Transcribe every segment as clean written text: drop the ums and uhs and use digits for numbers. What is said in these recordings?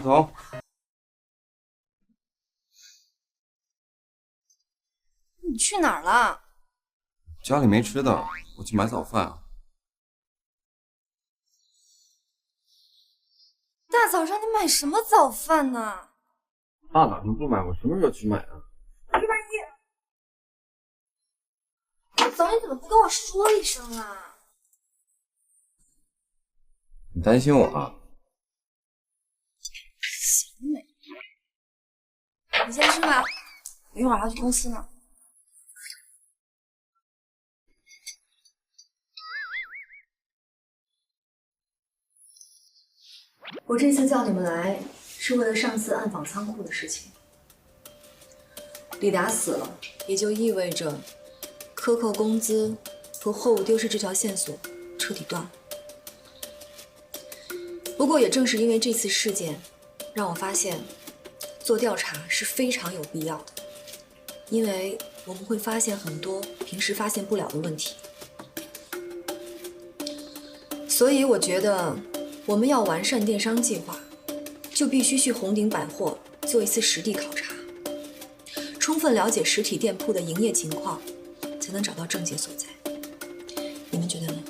走。你去哪儿了？家里没吃的，我去买早饭啊。大早上你买什么早饭呢？大早上不买，我什么时候去买啊？早你怎么不跟我说一声啊？你担心我啊？小美，你先吃吧，我一会儿还要去公司呢。我这次叫你们来，是为了上次暗访仓库的事情。李达死了，也就意味着克扣工资和货物丢失这条线索彻底断了。不过也正是因为这次事件，让我发现做调查是非常有必要的，因为我们会发现很多平时发现不了的问题。所以我觉得我们要完善电商计划，就必须去红鼎百货做一次实地考察，充分了解实体店铺的营业情况，才能找到症结所在。你们觉得呢？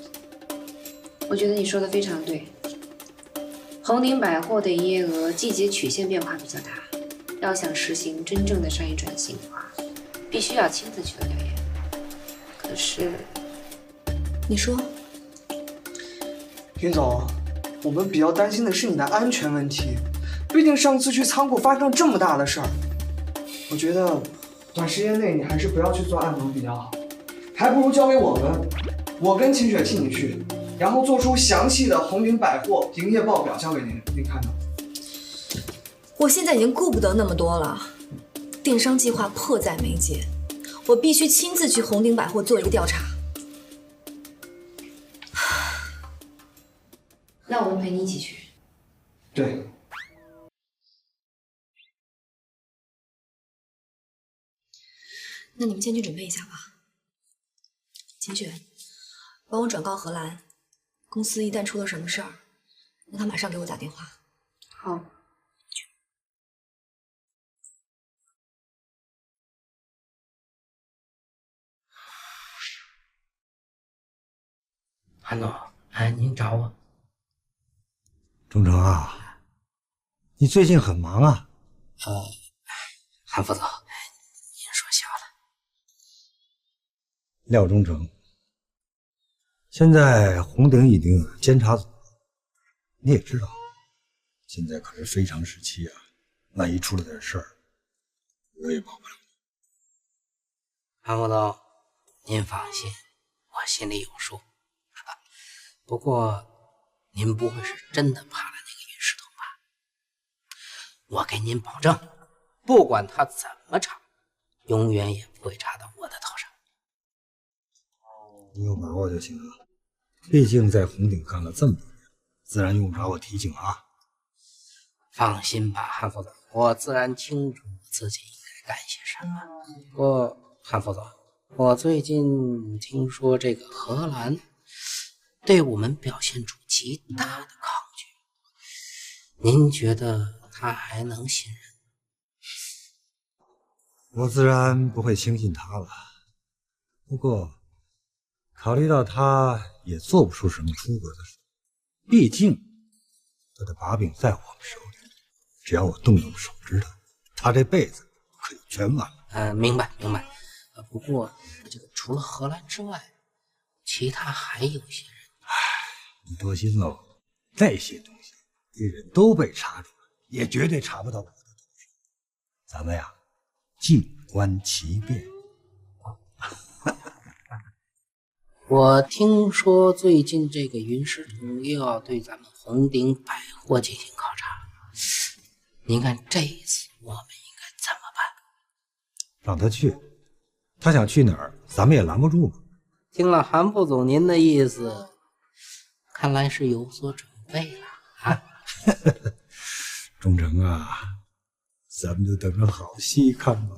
我觉得你说的非常对。红鼎百货的营业额季节曲线变化比较大，要想实行真正的商业转型的话，必须要亲自去做调研。可是，你说，林总，我们比较担心的是你的安全问题，毕竟上次去仓库发生了这么大的事儿。我觉得短时间内你还是不要去做暗访比较好，还不如交给我们，我跟秦雪替你去，然后做出详细的红鼎百货营业报表交给您，您看到。我现在已经顾不得那么多了，电商计划迫在眉睫，我必须亲自去红鼎百货做一个调查。那我们陪你一起去。对。那你们先去准备一下吧。秦雪，帮我转告荷兰，公司一旦出了什么事儿，让他马上给我打电话。好。韩总，哎，您找我？钟诚啊，你最近很忙啊。韩副总，您说笑了。廖忠诚，现在红鼎已经有监察组，你也知道，现在可是非常时期啊，万一出了点事儿，我也帮不了你。韩副总，您放心，我心里有数。不过，您不会是真的怕了那个云世彤吧？我给您保证，不管他怎么查，永远也不会查到我的头上。你有把握就行了，毕竟在红鼎干了这么多年，自然用不着我提醒啊。放心吧，韩副总，我自然清楚自己应该干些什么。不过，韩副总，我最近听说这个荷兰对我们表现出极大的抗拒，您觉得他还能信任？我自然不会轻信他了，不过考虑到他也做不出什么出格的事，毕竟他的把柄在我们手里，只要我动动手指头，他这辈子可就全完了。明白。不过这个除了荷兰之外，其他还有些人。你多心喽，那些东西敌人都被查住了，也绝对查不到我的头上。咱们呀，静观其变。我听说最近这个云世彤又要对咱们红鼎百货进行考察，您看这一次我们应该怎么办？让他去，他想去哪儿，咱们也拦不住嘛。听了韩副总您的意思，看来是有所准备了啊。忠诚啊，咱们就等着好戏看吧。